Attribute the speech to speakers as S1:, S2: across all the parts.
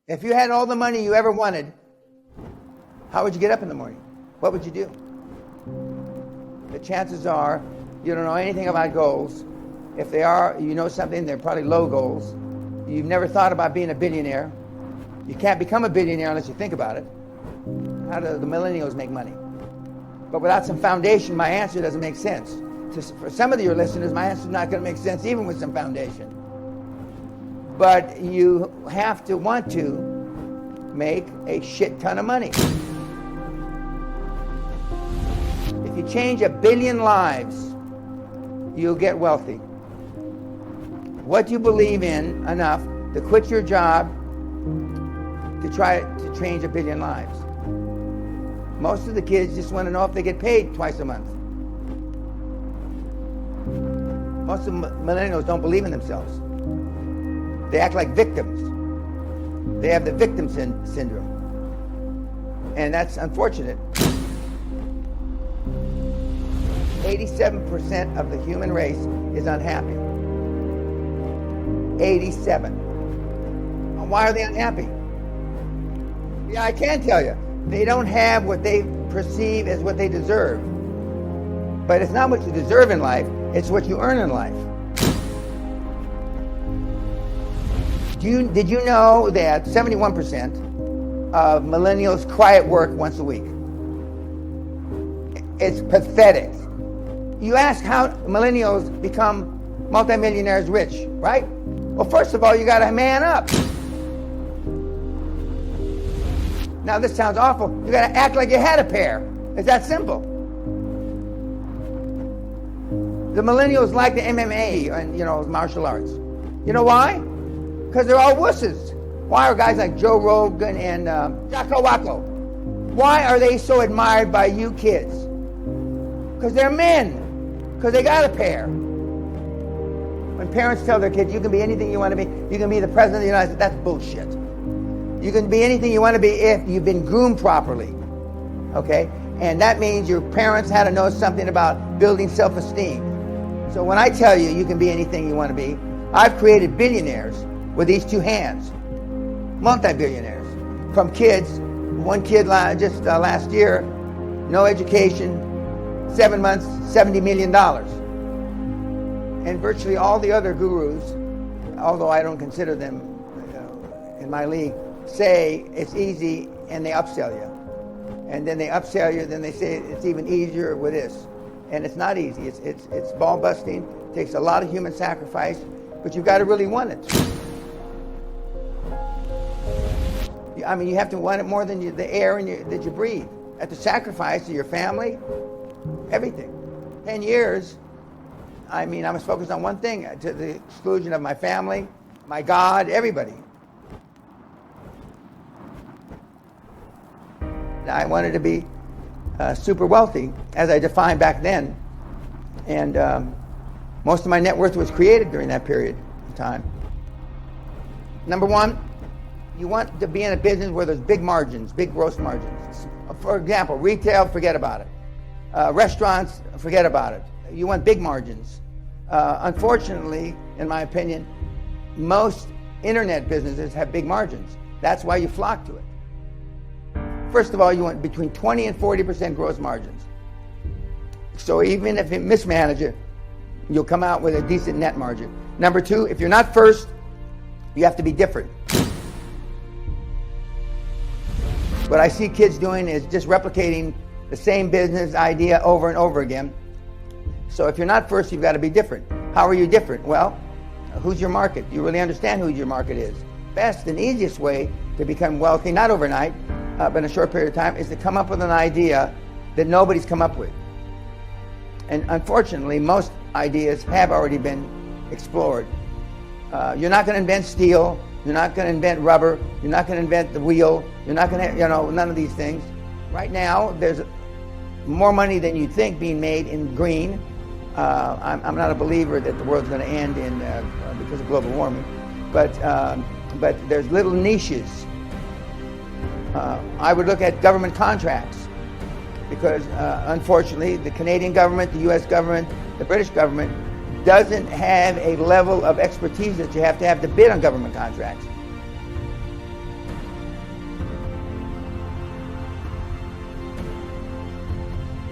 S1: If you had all the money you ever wanted, how would you get up in the morning? What would you do? The chances are you don't know anything about goals. If they are, you know something, they're probably low goals. You've never thought about being a billionaire. You can't become a billionaire unless you think about it. How do the millennials make money? But without some foundation, my answer doesn't make sense. For some of your listeners, my answer is not going to make sense even with some foundation. But you have to want to make a shit ton of money. If you change 1 billion lives, you'll get wealthy. What do you believe in enough to quit your job to try to change 1 billion lives? Most of the kids just want to know if they get paid twice a month. Most of the millennials don't believe in themselves. They act like victims. They have the victim syndrome. And that's unfortunate. 87% of the human race is unhappy. 87. Why are they unhappy? Yeah, I can tell you. They don't have what they perceive as what they deserve. But it's not what you deserve in life, it's what you earn in life. Did you know that 71% of millennials cry at work once a week? It's pathetic. You ask how millennials become multimillionaires rich, right? Well, first of all, you got to man up. Now, this sounds awful. You got to act like you had a pair. It's that simple. The millennials like the MMA and, martial arts. You know why? Because they're all wusses. Why are guys like Joe Rogan and Jocko Wacko? Why are they so admired by you kids? Because they're men. Because they got a pair. When parents tell their kids, you can be anything you want to be, you can be the president of the United States, that's bullshit. You can be anything you want to be if you've been groomed properly. Okay? And that means your parents had to know something about building self-esteem. So when I tell you you can be anything you want to be, I've created billionaires with these two hands. Multi-billionaires. From kids, one kid just last year, no education, 7 months, $70 million. And virtually all the other gurus, although I don't consider them in my league, say it's easy and they upsell you. And then they upsell you, then they say it's even easier with this. And it's not easy. It's ball busting. It takes a lot of human sacrifice, but you've got to really want it. I mean, you have to want it more than the air that you breathe. You have to sacrifice to your family, everything. 10 years, I was focused on one thing, to the exclusion of my family, my God, everybody. I wanted to be super wealthy, as I defined back then. And most of my net worth was created during that period of time. Number one, you want to be in a business where there's big margins, big gross margins. For example, retail, forget about it. Restaurants, forget about it. You want big margins. Unfortunately, in my opinion, most internet businesses have big margins. That's why you flock to it. First of all, you want between 20 and 40% gross margins. So even if you mismanage it, you'll come out with a decent net margin. Number two, if you're not first, you have to be different. What I see kids doing is just replicating the same business idea over and over again. So if you're not first, you've got to be different. How are you different? Well, who's your market? Do you really understand who your market is? Best and easiest way to become wealthy, not overnight, but in a short period of time, is to come up with an idea that nobody's come up with. And unfortunately, most ideas have already been explored. You're not going to invent steel. You're not going to invent rubber. You're not going to invent the wheel. You're not going to, none of these things. Right now, there's more money than you'd think being made in green. I'm not a believer that the world's going to end because of global warming, but there's little niches. I would look at government contracts because, unfortunately, the Canadian government, the U.S. government, the British government doesn't have a level of expertise that you have to bid on government contracts.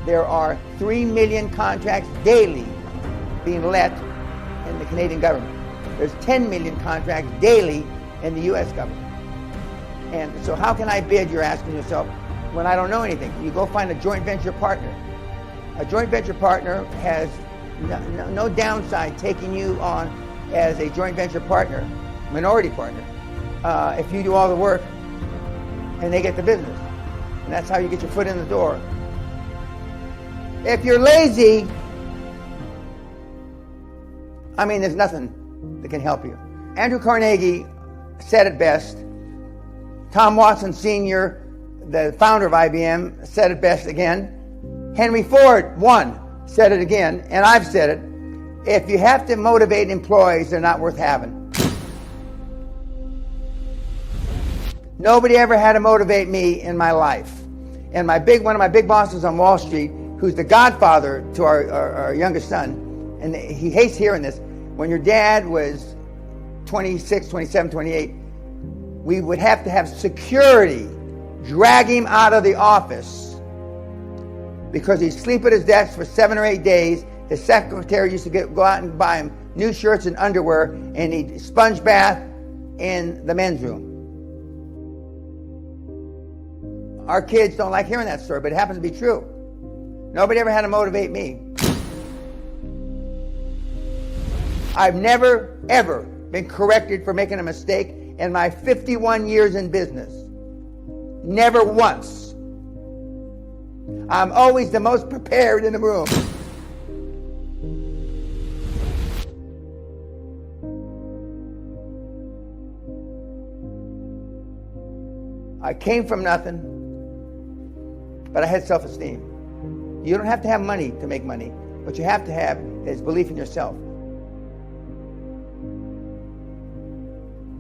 S1: There are 3 million contracts daily being let in the Canadian government. There's 10 million contracts daily in the U.S. government. And so how can I bid, you're asking yourself, when I don't know anything? You go find a joint venture partner. A joint venture partner has no downside taking you on as a joint venture partner, minority partner, if you do all the work and they get the business. And that's how you get your foot in the door. If you're lazy, I mean, there's nothing that can help you. Andrew Carnegie said it best. Tom Watson Sr., the founder of IBM, said it best again. Henry Ford, said it again, and I've said it. If you have to motivate employees, they're not worth having. Nobody ever had to motivate me in my life. And one of my big bosses on Wall Street, who's the godfather to our youngest son, and he hates hearing this, when your dad was 26, 27, 28, we would have to have security drag him out of the office because he'd sleep at his desk for 7 or 8 days. His secretary used to go out and buy him new shirts and underwear, and he'd sponge bath in the men's room. Our kids don't like hearing that story, but it happens to be true. Nobody ever had to motivate me. I've never, ever been corrected for making a mistake in my 51 years in business. Never once. I'm always the most prepared in the room. I came from nothing, but I had self-esteem. You don't have to have money to make money. What you have to have is belief in yourself.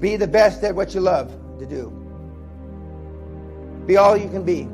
S1: Be the best at what you love to do. Be all you can be.